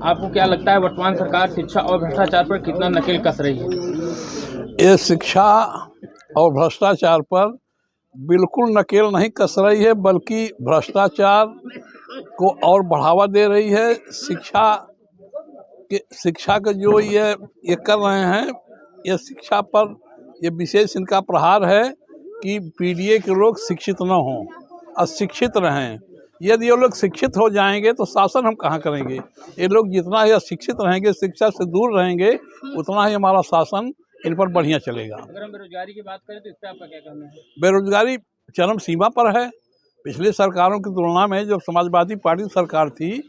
आपको क्या लगता है वर्तमान सरकार शिक्षा और भ्रष्टाचार पर कितना नकेल कस रही है? ये शिक्षा और भ्रष्टाचार पर बिल्कुल नकेल नहीं कस रही है, बल्कि भ्रष्टाचार को और बढ़ावा दे रही है। शिक्षा का जो ये कर रहे हैं, ये शिक्षा पर ये विशेष इनका प्रहार है कि पीडीए के लोग शिक्षित न हों, अशिक्षित रहें। यदि ये लोग शिक्षित हो जाएंगे तो शासन हम कहाँ करेंगे। ये लोग जितना ही अशिक्षित रहेंगे, शिक्षा से दूर रहेंगे, उतना ही हमारा शासन इन पर बढ़िया चलेगा। अगर हम बेरोजगारी की बात करें तो इस पर आपका क्या कहना है? बेरोजगारी चरम सीमा पर है। पिछली सरकारों की तुलना में जब समाजवादी पार्टी सरकार थी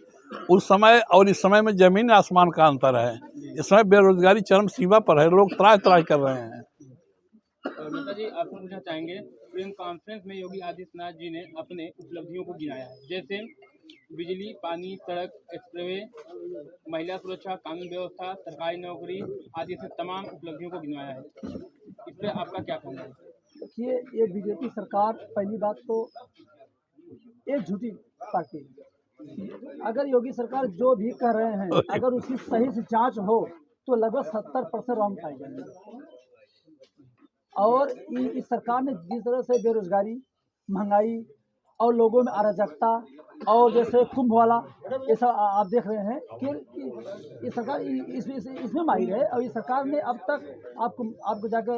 उस समय और इस समय में जमीन आसमान का अंतर है। इस समय बेरोजगारी चरम सीमा पर है, लोग त्राह त्राह कर रहे हैं। नेता जी, आपको पूछना चाहेंगे, प्रेम कॉन्फ्रेंस में योगी आदित्यनाथ जी ने अपने उपलब्धियों को गिनाया है, जैसे बिजली, पानी, सड़क, एक्सप्रेसवे, महिला सुरक्षा, कानून व्यवस्था, सरकारी नौकरी आदि से तमाम उपलब्धियों को गिनाया है। इस पर आपका क्या कहना है? देखिए, ये बीजेपी सरकार, पहली बात तो एक झूठी पार्टी है। अगर योगी सरकार जो भी कर रहे हैं, अगर उसकी सही से जांच हो तो लगभग 70% रॉन्ग पाए जाएंगे। और इस सरकार ने जिस तरह से बेरोजगारी, महंगाई और लोगों में अराजकता और जैसे कुंभ वाला ये सब आप देख रहे हैं कि ये सरकार इसमें माहिर है। और इस सरकार ने अब तक आपको जाकर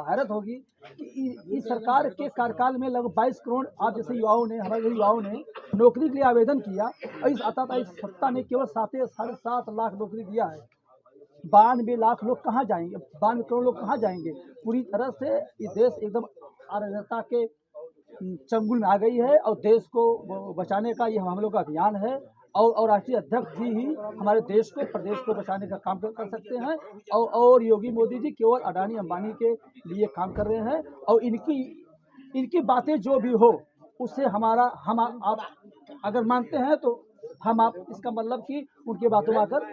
हैरत होगी कि इस सरकार के कार्यकाल में लगभग 22 करोड़ आप जैसे युवाओं ने, हमारे युवाओं ने नौकरी के लिए आवेदन किया और इस सत्ता ने केवल 7.5 लाख नौकरी दिया है। 92 लाख लोग कहाँ जाएंगे, 92 करोड़ लोग कहाँ जाएंगे। पूरी तरह से ये देश एकदम अराजकता के चंगुल में आ गई है और देश को बचाने का ये हम लोग का अभियान है। और राष्ट्रीय अध्यक्ष जी ही हमारे देश को, प्रदेश को बचाने का काम कर सकते हैं। और योगी मोदी जी केवल अडानी अंबानी के लिए काम कर रहे हैं। और इनकी बातें जो भी हो उससे हम आप अगर मानते हैं तो हम आप इसका मतलब कि उनकी बातों में आकर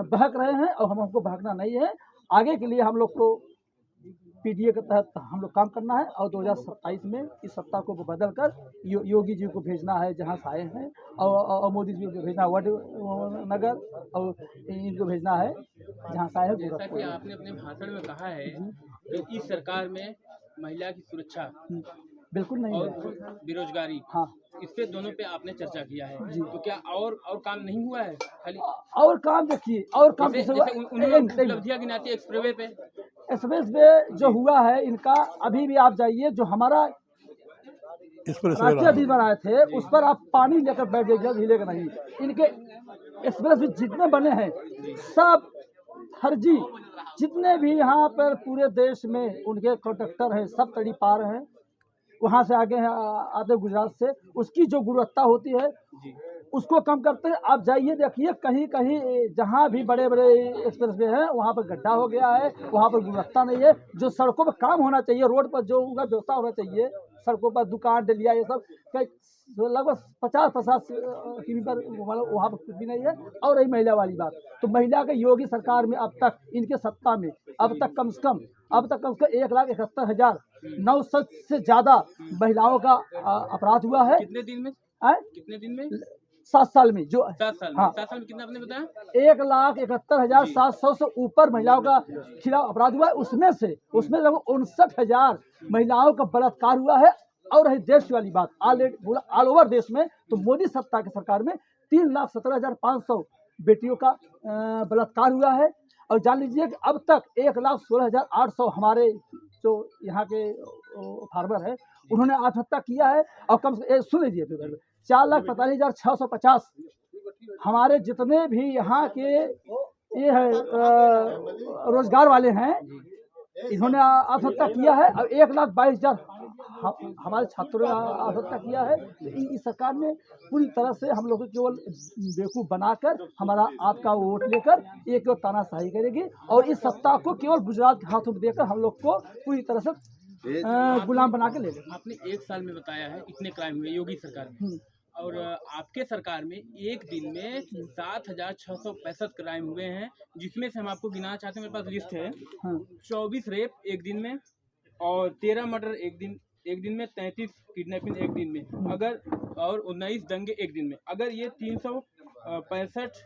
बहक रहे हैं और हमको बहकना नहीं है। आगे के लिए हम लोग को पीडीए के तहत हम लोग काम करना है और 2027 में इस सत्ता को बदल कर योगी जी को भेजना है जहाँ से आए हैं, और मोदी जी को भेजना है वडनगर, और इनको भेजना है जहाँ से आए हैं जैसा कि गोरखपुर। आपने अपने भाषण में कहा है कि इस सरकार में महिला की सुरक्षा बिल्कुल नहीं और है। बेरोजगारी, हाँ, इस पे दोनों पे आपने चर्चा किया है। तो क्या और काम नहीं हुआ है? खाली और काम देखिए, और काम जैसे उन्होंने उपलब्धियां गिनाती है एक्सप्रेसवे पे, एक्सप्रेस वे जो हुआ है इनका, अभी भी आप जाइए जो हमारा राष्ट्रीय अध्यक्ष बनाए थे उस पर आप पानी लेकर बैठ जाइए, हिलेगा नहीं। इनके एक्सप्रेस भी जितने बने हैं सब फर्जी, जितने भी यहाँ पर पूरे देश में उनके कॉन्ट्रैक्टर हैं सब तड़ी पार हैं। वहाँ से आगे हैं आते गुजरात से, उसकी जो गुणवत्ता होती है उसको कम करते हैं। आप जाइए देखिए, कहीं कहीं जहाँ भी बड़े बड़े एक्सप्रेस वे हैं वहाँ पर गड्ढा हो गया है, वहाँ पर गुणवत्ता नहीं है। जो सड़कों पर काम होना चाहिए, रोड पर जो उनका व्यवस्था होना चाहिए, सड़कों पर दुकान डलिया ये सब लगभग 50 किलोमीटर वहाँ पर कुछ भी नहीं है। और रही महिला वाली बात, तो महिला के योगी सरकार में अब तक इनके सत्ता में अब तक कम से कम 1,71,900 से ज्यादा महिलाओं का अपराध हुआ है। कितने दिन में? कितने दिन में? 7 साल में। जो 7 साल में, हाँ, 7 साल में कितना आपने बताया? 1,71,700 से ऊपर महिलाओं का खिलाफ अपराध हुआ है। उसमें लगभग 59,000 महिलाओं का बलात्कार हुआ है। और रही देश वाली बात, ऑल ओवर देश में तो मोदी सत्ता की सरकार में 3,17,500 बेटियों का बलात्कार हुआ है। और जान लीजिए कि अब तक 1,16,800 हमारे जो यहाँ के फार्मर है उन्होंने आत्महत्या किया है। और कम से सुन लीजिए, 4,45,650 हमारे जितने भी यहाँ के ये है रोजगार वाले हैं, इन्होंने आत्महत्या किया है। और 1,22,000 हमारे छात्रों ने आत्महत्या किया है। इस सरकार ने पूरी तरह से हम लोग को केवल बेवकूफ बनाकर हमारा आपका वोट लेकर एक तानाशाही करेगी और इस सत्ता को केवल गुजरात के हाथों में देकर हम लोग को पूरी तरह से गुलाम बना के ले लेंगे। आपने 1 साल में बताया है इतने क्राइम हुए योगी सरकार में, और आपके सरकार में एक दिन में 7,665 क्राइम हुए हैं, जिसमें से हम आपको गिनाना चाहते हैं। मेरे पास लिस्ट है। 24 रेप एक दिन में, और 13 मर्डर एक दिन में, 33 किडनैपिंग एक दिन में, अगर और 19 दंगे एक दिन में। अगर ये 365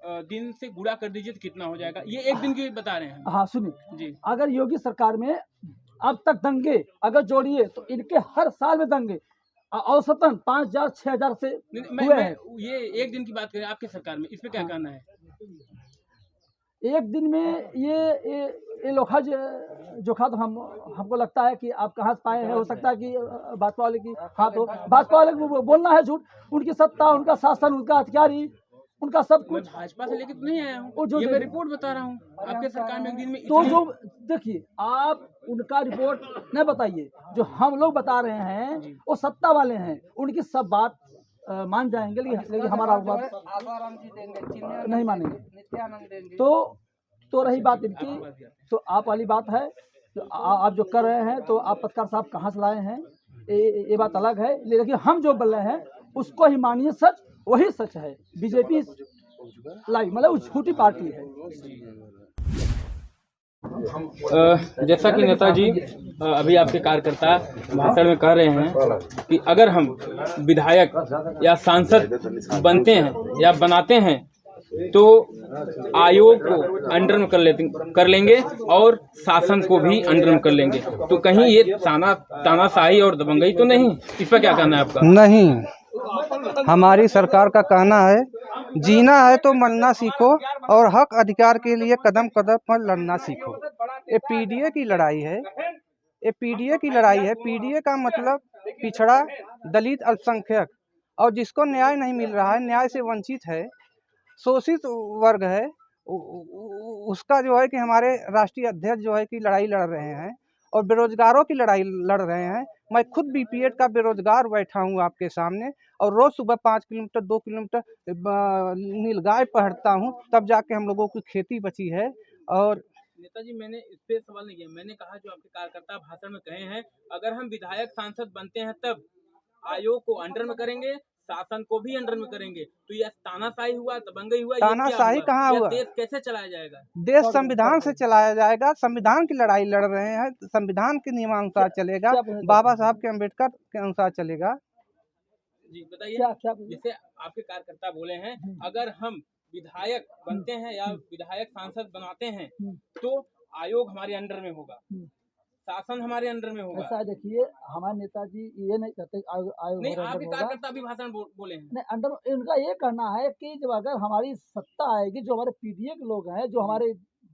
दिन से गुणा कर दीजिए तो कितना हो जाएगा? ये एक दिन की बता रहे हैं हाँ सुनिए जी। अगर योगी सरकार में अब तक दंगे अगर जोड़िए तो इनके हर साल में दंगे औसतन 5,000 6,000 से हुए हैं। ये एक दिन की बात करें आपके सरकार में, इस पे क्या कहना है? एक दिन में ये लोखा जोखा तो हमको लगता है कि आप कहाँ से पाए हैं। हो सकता है कि भाजपा वाले की हाथ हो, भाजपा वाले को बोलना है झूठ। उनकी सत्ता, उनका शासन, उनका अधिकारी, उनका सब मैं कुछ भाजपा से लेके तो नहीं आया हूँ, जो ये मैं रिपोर्ट बता रहा हूँ। आपके सरकार में एक दिन में तो जो देखिए आप उनका रिपोर्ट नहीं बताइए, जो हम लोग बता रहे हैं वो सत्ता वाले हैं, उनकी सब बात मान जाएंगे, लेकिन हमारा बात नहीं मानेंगे। तो रही बात इनकी, तो आप वाली बात है तो आप जो कर रहे हैं तो आप पत्रकार साहब कहाँ से लाए हैं ये बात अलग है, लेकिन हम जो बोल रहे हैं उसको ही मानिए, सच वही सच है। बीजेपी लाई मतलब झूठी पार्टी है। जैसा कि नेताजी अभी आपके कार्यकर्ता भाषण में कह रहे हैं कि अगर हम विधायक या सांसद बनते हैं या बनाते हैं तो आयोग को अंडर में कर लेंगे और शासन को भी अंडर में कर लेंगे, तो कहीं ये तानाशाही और दबंगई तो नहीं? इस पर क्या कहना है आपका? नहीं, हमारी सरकार का कहना है जीना है तो मरना सीखो और हक अधिकार के लिए कदम कदम पर लड़ना सीखो। ये पीडीए की लड़ाई है, ये पीडीए की लड़ाई है। पीडीए का मतलब पिछड़ा, दलित, अल्पसंख्यक और जिसको न्याय नहीं मिल रहा है, न्याय से वंचित है, शोषित वर्ग है, उसका जो है कि हमारे राष्ट्रीय अध्यक्ष जो है कि लड़ाई लड़ रहे हैं और बेरोजगारों की लड़ाई लड़ रहे हैं। मैं खुद बीपीएड का बेरोजगार बैठा हूँ आपके सामने और रोज सुबह 5 किलोमीटर 2 किलोमीटर नीलगाय पहनता हूँ, तब जाके हम लोगों की खेती बची है। और नेताजी मैंने इस पे सवाल नहीं किया, मैंने कहा जो आपके कार्यकर्ता भाषण में कहे हैं अगर हम विधायक सांसद बनते हैं तब आयोग को अंडर में करेंगे, शासन को भी अंडर में करेंगे, तो यह तानाशाही हुआ, दबंगई हुआ? तानाशाही कहाँ हुआ? देश कैसे चलाया जाएगा? देश संविधान से चलाया जाएगा। संविधान की लड़ाई लड़ रहे हैं, संविधान के नियमानुसार चलेगा, बाबा साहब के अम्बेडकर के अनुसार चलेगा। जी बताइए। जैसे आपके कार्यकर्ता बोले हैं अगर हम विधायक बनते हैं या विधायक सांसद बनाते हैं तो आयोग हमारे अंडर में होगा, शासन हमारे अंडर में होगा। ऐसा देखिए हमारे नेताजी ये नहीं कहते आयोग नहीं, आपके कार्यकर्ता अभी भाषण बोले हैं नहीं अंडर। इनका ये कहना है कि जब अगर हमारी सत्ता आएगी, जो हमारे पीडीए के लोग हैं, जो हमारे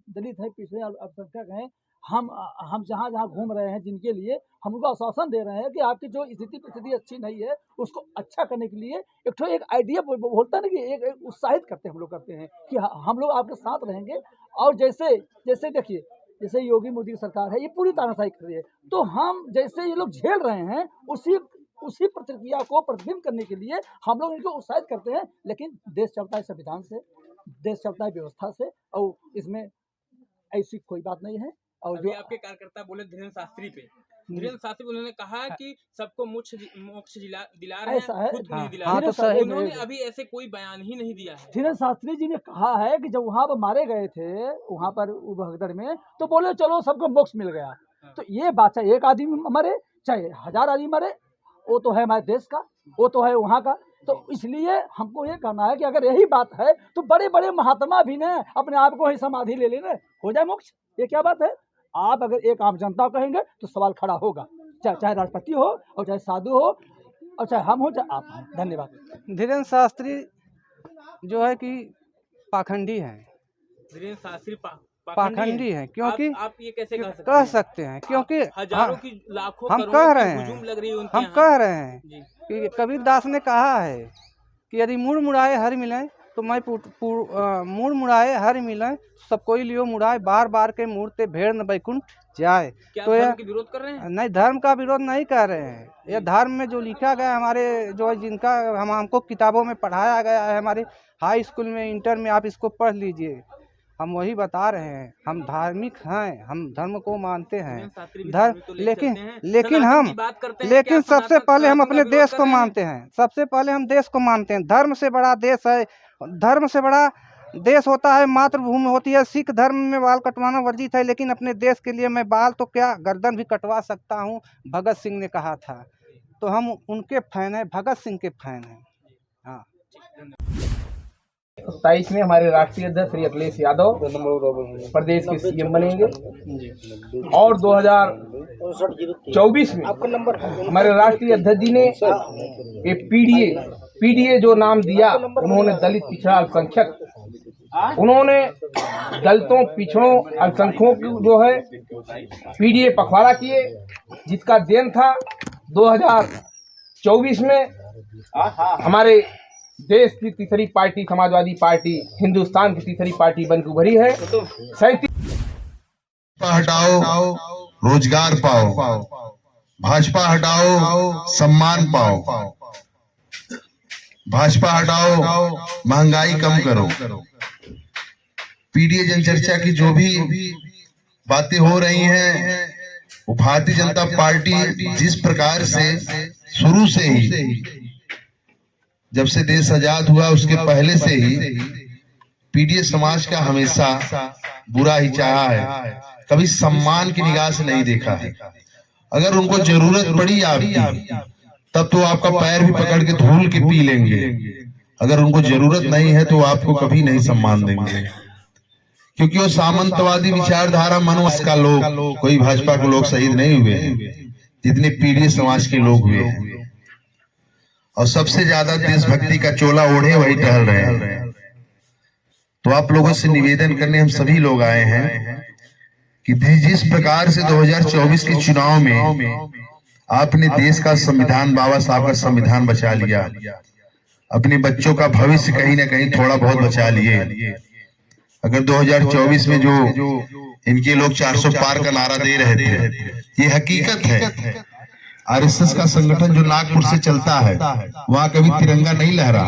दलित हैं, पिछड़े अल्पसंख्यक हैं, हम जहाँ जहाँ घूम रहे हैं, जिनके लिए हम उनको आश्वासन दे रहे हैं कि आपकी जो स्थिति परिस्थिति अच्छी नहीं है उसको अच्छा करने के लिए एक आइडिया बोलता है ना कि एक उत्साहित करते हैं, हम लोग करते हैं कि हम लोग आपके साथ रहेंगे। और जैसे देखिए जैसे योगी मोदी की सरकार है, ये पूरी तानाशाही कर रही है, तो हम जैसे ये लोग झेल रहे हैं उसी प्रतिक्रिया को प्रतिबिंब करने के लिए हम लोग इनको उत्साहित करते हैं। लेकिन देश चलता है संविधान से, देश चलता है व्यवस्था से, और इसमें ऐसी कोई बात नहीं है। और जो आपके कार्यकर्ता बोले धीरेन्द्र शास्त्री पे, धीरेन्द्र शास्त्री उन्होंने कहा कि सबको मोक्ष दिला रहे हैं, खुद नहीं दिला रहे। उन्होंने अभी ऐसे कोई बयान ही नहीं दिया है। धीरेन्द्र शास्त्री जी ने कहा है कि जब वहाँ पर मारे गए थे, वहाँ पर भगदड़ में, तो बोले चलो सबको मोक्ष मिल गया। तो ये बात, चाहे एक आदमी मरे चाहे 1000 आदमी मरे, वो तो है हमारे देश का, वो तो है वहाँ का। तो इसलिए हमको ये कहना है कि अगर यही बात है तो बड़े बड़े महात्मा भी ने अपने आप को ही समाधि ले लेने, हो जाए मोक्ष। ये क्या बात है? आप अगर एक आम जनता कहेंगे तो सवाल खड़ा होगा, चाहे राष्ट्रपति हो और चाहे साधु हो और चाहे हम हो चाहे आप हो। धन्यवाद। धीरेन्द्र शास्त्री जो है कि पाखंडी है, धीरेन्द्र शास्त्री पाखंडी है। क्योंकि आप ये कैसे कह सकते हैं? क्योंकि हजारों की लाखों हम कह रहे हैं कि कबीरदास ने कहा है कि यदि मुड़ मुड़ाए हर मिले तो मैं मुड़ मुड़ाए हर मिले सब कोई लियो मुड़ाए, बार बार के मुड़ते भेड़ न बैकुंठ जाए। क्या तो धर्म के विरोध कर रहे हैं? नहीं, धर्म का विरोध नहीं कर रहे हैं। यह धर्म में जो लिखा गया हमारे जो है, जिनका हमको किताबों में पढ़ाया गया है, हमारे हाई स्कूल में, इंटर में, आप इसको पढ़ लीजिए। हम वही बता रहे हैं, हम धार्मिक हैं, हम धर्म को मानते हैं। लेकिन सबसे पहले हम अपने देश को मानते हैं, सबसे पहले हम देश को मानते हैं। धर्म से बड़ा देश है, धर्म से बड़ा देश होता है, मातृभूमि होती है। सिख धर्म में बाल कटवाना वर्जित है, लेकिन अपने देश के लिए मैं बाल तो क्या गर्दन भी कटवा सकता हूँ, भगत सिंह ने कहा था। तो हम उनके फैन हैं, भगत सिंह के फैन हैं। हाँ। 27 में हमारे राष्ट्रीय अध्यक्ष श्री अखिलेश यादव प्रदेश के सीएम बनेंगे और 2024 में हमारे राष्ट्रीय अध्यक्ष जी ने ये पीडीए जो नाम दिया, उन्होंने दलित पिछड़ा अल्पसंख्यक, उन्होंने दलितों पिछड़ों अल्पसंख्यकों की जो है पीडीए पखवाड़ा किए, जिसका देन था 2024 में हमारे देश की तीसरी पार्टी समाजवादी पार्टी हिंदुस्तान की तीसरी पार्टी बनकर उभरी है। हटाओ रोजगार पाओ, भाजपा हटाओ सम्मान पाओ, भाजपा हटाओ महंगाई कम करो। पीडीए जनचर्चा की जो भी बातें हो रही हैं, वो भारतीय जनता पार्टी जिस प्रकार से शुरू से ही, जब से देश आजाद हुआ उसके पहले से ही पीडीए समाज का हमेशा बुरा ही चाहा है, कभी सम्मान की निगाह से नहीं देखा है। अगर उनको जरूरत पड़ी आपकी, तब तो आपका पैर भी पकड़ के धूल के पी लेंगे। अगर उनको जरूरत नहीं है तो आपको कभी नहीं सम्मान देंगे, क्योंकि वो सामंतवादी विचारधारा मनोज का लोग, कोई भाजपा के लोग शहीद नहीं हुए जितने पीडीए समाज के लोग हुए हैं। और सबसे ज्यादा देशभक्ति का चोला ओढ़े वही टहल रहे हैं। तो आप लोगों से निवेदन करने हम सभी लोग आए हैं कि जिस प्रकार से 2024 के चुनाव में आपने देश का संविधान, बाबा साहब का संविधान बचा लिया, अपने बच्चों का भविष्य कहीं ना कहीं थोड़ा बहुत बचा लिए। अगर 2024 में जो इनके लोग 400 पार का नारा दे रहे थे, ये हकीकत है। आरएसएस का संगठन जो नागपुर से चलता है, वहां कभी तिरंगा नहीं लहरा,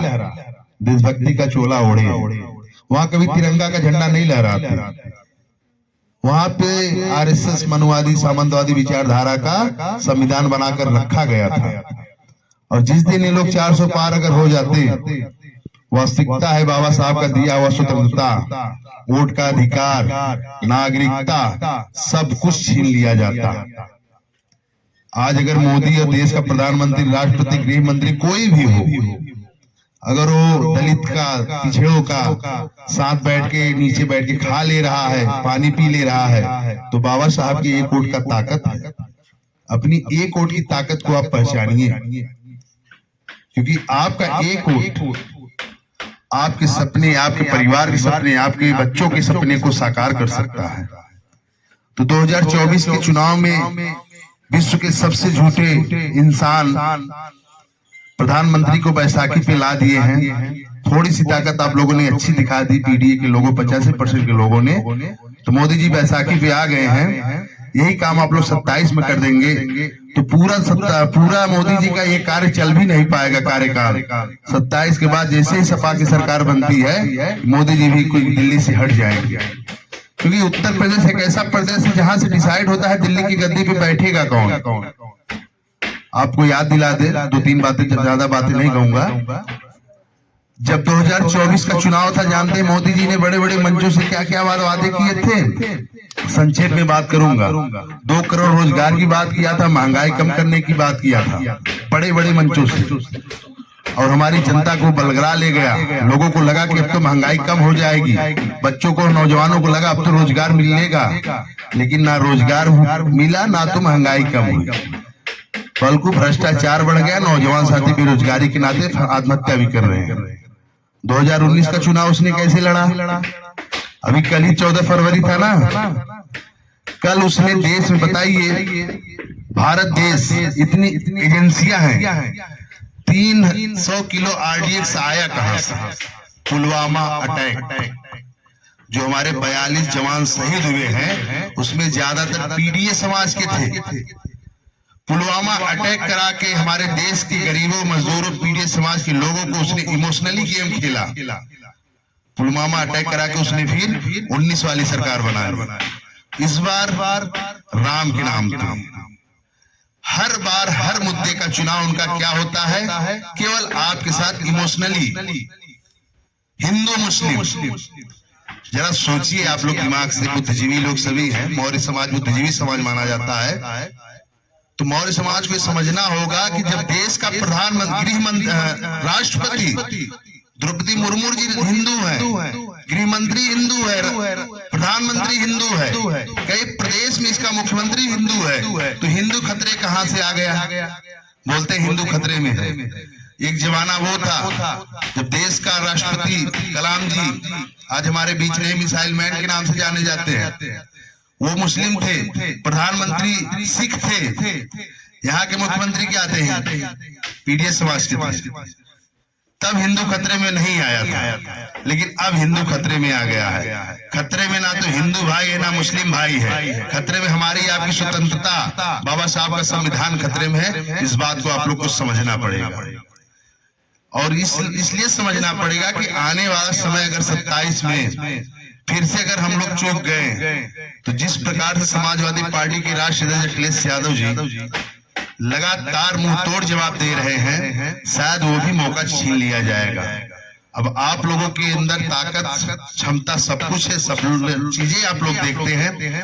देशभक्ति का चोला ओढ़े, वहां कभी तिरंगा का झंडा नहीं लहराते। वहां पे आरएसएस मनुवादी सामंतवादी विचारधारा का संविधान बनाकर रखा गया था। और जिस दिन ये लोग 400 पार अगर हो जाते, वास्तविकता है बाबा साहब का दिया हुआ स्वतंत्रता, वोट का अधिकार, नागरिकता, सब कुछ छीन लिया जाता। आज अगर मोदी और देश का प्रधानमंत्री, राष्ट्रपति, गृह मंत्री कोई भी हो, अगर वो दलित का, पिछड़ों का साथ बैठ के, नीचे बैठ के खा ले रहा है, पानी पी ले रहा है, तो बाबा साहब की एक वोट का ताकत है। अपनी एक वोट की ताकत को आप पहचानिए, क्योंकि आपका एक वोट आपके सपने, आपके परिवार के सपने, आपके बच्चों के सपने को साकार कर सकता है। तो 2024 के चुनाव में विश्व के सबसे झूठे इंसान प्रधानमंत्री को बैसाखी पे ला दिए हैं। थोड़ी सी ताकत आप लोगों ने अच्छी दिखा दी, पीडीए के लोगों 85% के लोगों ने। तो मोदी जी बैसाखी पे आ गए हैं, यही काम आप लोग 27 में कर देंगे तो पूरा मोदी जी का ये कार्य चल भी नहीं पाएगा कार्यकाल। 27 के बाद जैसे ही सपा की सरकार बनती है, मोदी जी भी कोई दिल्ली से हट जाएंगे, क्योंकि उत्तर प्रदेश एक ऐसा प्रदेश है जहां से डिसाइड होता है दिल्ली की गद्दी पे बैठेगा कौन। आपको याद दिला दे, 2-3 बातें, ज्यादा बातें नहीं कहूंगा। जब 2024 का चुनाव था, जानते मोदी जी ने बड़े बड़े मंचों से क्या क्या वादे किए थे। संक्षेप में बात करूंगा। 2 करोड़ रोजगार की बात किया था, महंगाई कम करने की बात किया था बड़े बड़े मंचों से, और हमारी जनता को बलगरा ले गया। लोगों को लगा कि अब तो महंगाई कम हो जाएगी, बच्चों को, नौजवानों को लगा अब तो रोजगार मिलेगा, लेकिन ना रोजगार मिला, ना तो महंगाई कम हुई, बल्कि भ्रष्टाचार बढ़ गया। नौजवान साथी बेरोजगारी के नाते आत्महत्या भी कर रहे हैं। 2019 का चुनाव उसने कैसे लड़ा? अभी कल ही 14 फरवरी था ना, कल उसने देश में, बताइए, भारत देश, इतनी एजेंसियां हैं, 300 किलो RDX आया कहां से? पुलवामा अटैक, जो हमारे 42 जवान शहीद हुए हैं, उसमें ज्यादातर पीडीए समाज के थे। पुलवामा अटैक करा के हमारे देश के गरीबों, मजदूरों, पीडीए समाज के लोगों को उसने इमोशनली गेम खेला। पुलवामा अटैक करा के उसने फिर 19 वाली सरकार बनाई। इस बार राम के नाम पे हर बार हर मुद्दे का चुनाव उनका क्या होता है? केवल आपके साथ इमोशनली, हिंदू मुस्लिम। जरा सोचिए आप लोग दिमाग से, बुद्धिजीवी लोग सभी हैं, मौर्य समाज बुद्धिजीवी समाज माना जाता है, तो मौर्य समाज को समझना होगा कि जब देश का प्रधानमंत्री, राष्ट्रपति द्रौपदी मुर्मू जी हिंदू है, गृह मंत्री हिंदू है, प्रधानमंत्री हिंदू है, कई प्रदेश में इसका मुख्यमंत्री हिंदू है, तो हिंदू खतरे कहाँ से आ गया? बोलते हिंदू खतरे में है। एक जमाना वो था जब देश का राष्ट्रपति कलाम जी आज हमारे बीच नहीं, मिसाइल मैन के नाम से जाने जाते हैं, वो मुस्लिम थे, प्रधानमंत्री सिख थे, यहाँ के मुख्यमंत्री क्या थे? पीडीएस समाज के थे। तब हिंदू खतरे में नहीं आया था, लेकिन अब हिंदू खतरे में आ गया है। खतरे में ना तो हिंदू भाई है ना मुस्लिम भाई है, खतरे में हमारी आपकी स्वतंत्रता, बाबा साहब का संविधान खतरे में है। इस बात को आप लोग को समझना पड़ेगा, और इसलिए समझना पड़ेगा कि आने वाला समय अगर 27 में फिर से अगर हम लोग चूक गए, तो जिस प्रकार से समाजवादी पार्टी के राष्ट्रीय अध्यक्ष अखिलेश यादव जी लगातार मुंह तोड़ जवाब दे रहे हैं, शायद वो भी मौका छीन लिया जाएगा। अब आप लोगों के अंदर ताकत, क्षमता सब कुछ है, सब चीजें आप लोग देखते हैं।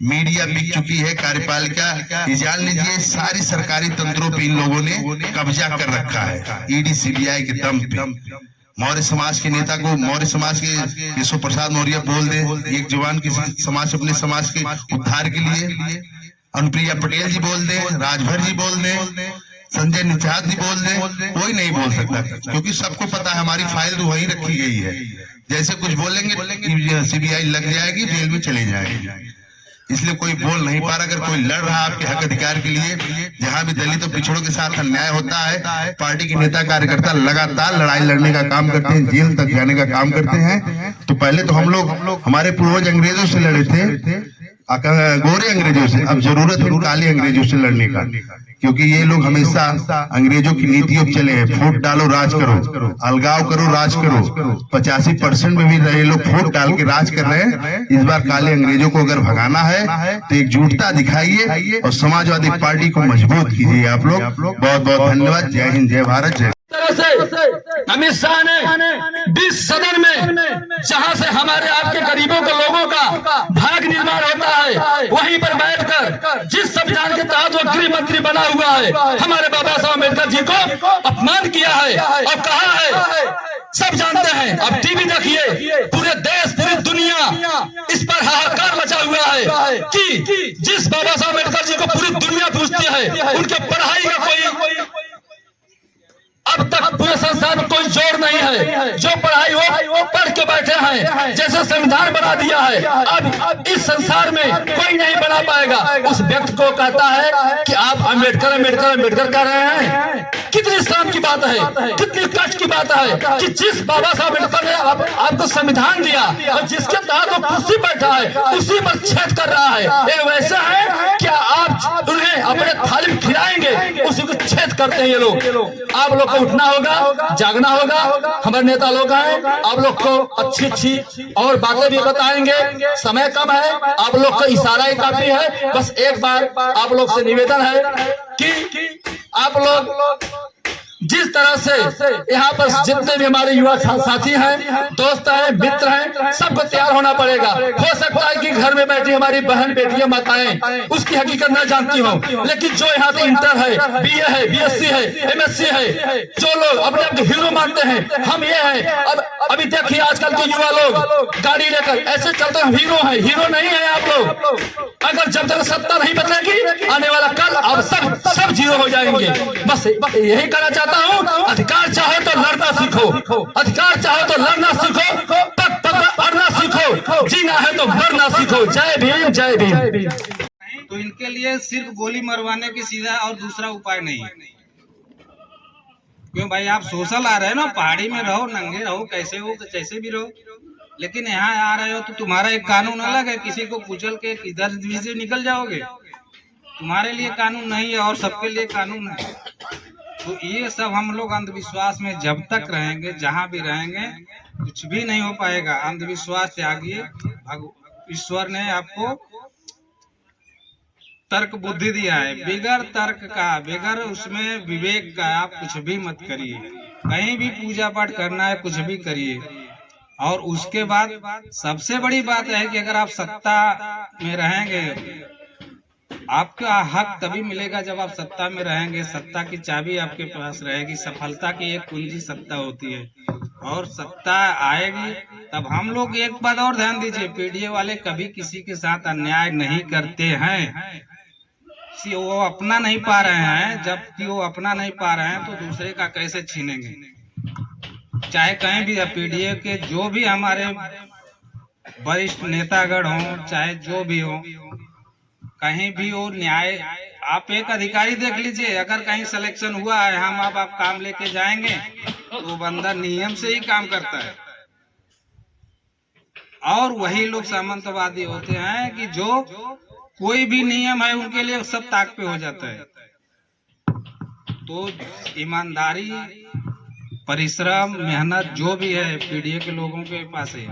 मीडिया बिक चुकी है, कार्यपालिका, ये जान लीजिए सारी सरकारी तंत्रों पे इन लोगों ने कब्जा कर रखा है, ईडी सीबीआई के दम पे। मौर्य समाज के नेता को, मौर्य समाज के केशव प्रसाद मौर्य बोल दे, एक जवान किसी समाज, अपने समाज के उद्धार के लिए, अनुप्रिया पटेल जी बोल दे, राजभर जी बोल दे, संजय निषाद जी बोल दे, कोई नहीं बोल सकता, क्योंकि सबको पता है हमारी फाइल तो वहीं रखी गई है। जैसे कुछ बोलेंगे सीबीआई लग जाएगी, जेल में चले जाएंगे, इसलिए कोई बोल नहीं पा रहा। अगर कोई लड़ रहा आपके हक अधिकार के लिए, जहां भी दलित और पिछड़ों के साथ अन्याय होता है, पार्टी के नेता कार्यकर्ता लगातार लड़ाई लड़ने का काम करते हैं, जेल तक जाने का काम करते हैं। तो पहले तो हम लोग, हमारे पूर्वज अंग्रेजों से लड़े थे, गोरे अंग्रेजों से, अब जरूरत है काले अंग्रेजों से लड़ने का, क्योंकि ये लोग हमेशा अंग्रेजों की नीतियों पे चले हैं, फूट डालो राज करो, अलगाव करो राज करो। 85% में भी रहे लोग फूट डाल के राज कर रहे हैं। इस बार काले अंग्रेजों को अगर भगाना है तो एकजुटता दिखाइए और समाजवादी पार्टी को मजबूत कीजिए। आप लोग बहुत बहुत धन्यवाद। जय हिंद, जय भारत, जय। अमित शाह ने 20 सदन में, जहां से हमारे आपके गरीबों के लोगों का भाग निर्माण होता है, वहीं पर बैठकर जिस संविधान के तहत वो गृह मंत्री बना हुआ है, हमारे बाबा साहब अम्बेडकर जी को अपमान किया है और कहा है, सब जानते हैं। अब टीवी देखिए, पूरे देश, पूरी दुनिया इस पर हाहाकार मचा हुआ है कि जिस बाबा साहब अम्बेडकर जी को पूरी दुनिया पूछती है, उनके पढ़ाई का कोई अब तक पूरे संसार में कोई जोर नहीं है। जो पढ़ाई वो पढ़ के बैठे हैं, जैसे संविधान बना दिया है, अब इस संसार में कोई नहीं बना पाएगा। उस व्यक्ति को कहता है कि आप अम्बेडकर अम्बेडकर अम्बेडकर कर रहे हैं। कितनी शर्म की बात है, कितनी कष्ट की बात है कि जिस बाबा साहब अम्बेडकर ने आपको संविधान दिया और जिसके तहत वो कुर्सी बैठा है, उसी पर छेद कर रहा है। ये वैसा है क्या आप उन्हें अपने थाली में खिलाएंगे, उसी को छेद करते हैं ये लोग। आप लोग उठना होगा, जागना होगा। हमारे नेता लोग हैं, आप लोग को अच्छी अच्छी और बातें भी बताएंगे। समय कम है, आप लोग का इशारा ही काफी है। बस एक बार आप लोग से निवेदन है कि आप लोग जिस तरह से यहाँ पर जितने भी हमारे युवा साथी हैं, दोस्त हैं, मित्र हैं, सबको तैयार होना पड़ेगा। हो सकता है कि घर में बैठी हमारी बहन बेटियां माताएं उसकी हकीकत न जानती हों, लेकिन जो यहाँ पे इंटर है, बीए है, बीएससी है, एमएससी है, जो लोग अपने आप को हीरो मानते हैं, हम ये हैं। अब अभी देखिए आजकल के युवा लोग गाड़ी लेकर ऐसे चलते हैं, हीरो है। हीरो नहीं है आप लोग। अगर जब तक सत्ता नहीं बदलेगी, आने वाला कल आप सब जीरो हो जाएंगे। बस यही कहना चाहता हूँ, अधिकार चाहे तो लड़ना सीखो, अधिकार चाहे तो लड़ना सीखो, पग पग अड़ना सीखो, जीना है तो मरना सीखो। जय भीम, जय भीम। तो इनके लिए सिर्फ गोली मरवाने की सीधा और दूसरा उपाय नहीं है। क्यों भाई, आप सोशल आ रहे हो ना, पहाड़ी में रहो, नंगे रहो, कैसे हो जैसे भी रहो, लेकिन यहाँ आ रहे हो तो तुम्हारा एक कानून अलग है। किसी को कुचल के किधर भी से निकल जाओगे, तुम्हारे लिए कानून नहीं है और सबके लिए कानून है। तो ये सब हम लोग अंधविश्वास में जब तक रहेंगे, जहाँ भी रहेंगे, कुछ भी नहीं हो पाएगा। अंधविश्वास त्यागिए। ईश्वर ने आपको तर्क बुद्धि दिया है, बिगर तर्क का, बिगर उसमें विवेक का आप कुछ भी मत करिए। कहीं भी पूजा पाठ करना है, कुछ भी करिए। और उसके बाद सबसे बड़ी बात है कि अगर आप सत्ता में रहेंगे, आपका हक तभी मिलेगा जब आप सत्ता में रहेंगे। सत्ता की चाबी आपके पास रहेगी। सफलता की एक कुंजी सत्ता होती है। और सत्ता आएगी तब हम लोग। एक बात और ध्यान दीजिए, पीडीए वाले कभी किसी के साथ अन्याय नहीं करते हैं। वो अपना नहीं पा रहे हैं, जबकि वो अपना नहीं पा रहे हैं तो दूसरे का कैसे छीनेंगे। चाहे कहीं भी पीडीए के जो भी हमारे वरिष्ठ नेतागण हों, चाहे जो भी हो, कहीं भी वो न्याय। आप एक अधिकारी देख लीजिए, अगर कहीं सिलेक्शन हुआ है, हम आप काम लेके जाएंगे तो बंदा नियम से ही काम करता है। और वही लोग सामंतवादी होते हैं कि जो कोई भी नियम है उनके लिए सब ताक पे हो जाता है। तो ईमानदारी, परिश्रम, मेहनत जो भी है पीडीए के लोगों के पास है,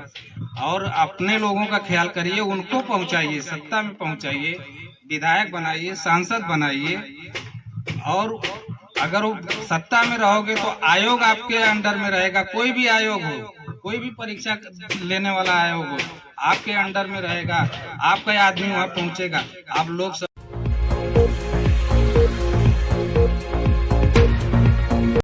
और अपने लोगों का ख्याल करिए, उनको पहुंचाइए, सत्ता में पहुंचाइए, विधायक बनाइए, सांसद बनाइए। और अगर वो सत्ता में रहोगे तो आयोग आपके अंडर में रहेगा। कोई भी आयोग हो, कोई भी परीक्षा लेने वाला आयोग हो, आपके अंडर में रहेगा। आपका आदमी वहां पहुंचेगा। आप लोग